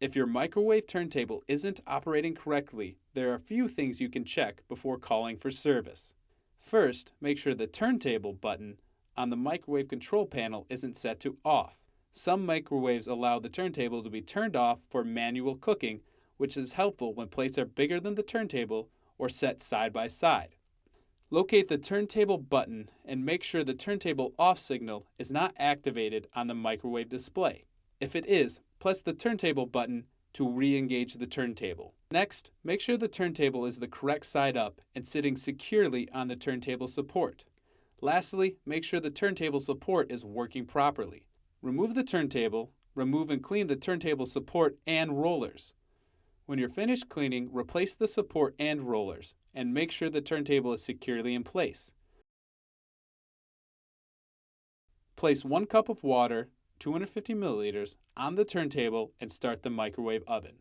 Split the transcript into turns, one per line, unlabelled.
If your microwave turntable isn't operating correctly, there are a few things you can check before calling for service. First, make sure the turntable button on the microwave control panel isn't set to off. Some microwaves allow the turntable to be turned off for manual cooking, which is helpful when plates are bigger than the turntable or set side by side. Locate the turntable button and make sure the turntable off signal is not activated on the microwave display. If it is, press the turntable button to re-engage the turntable. Next, make sure the turntable is the correct side up and sitting securely on the turntable support. Lastly, make sure the turntable support is working properly. Remove the turntable, remove and clean the turntable support and rollers. When you're finished cleaning, replace the support and rollers, and make sure the turntable is securely in place. Place 1 cup of water, 250 milliliters, on the turntable and start the microwave oven.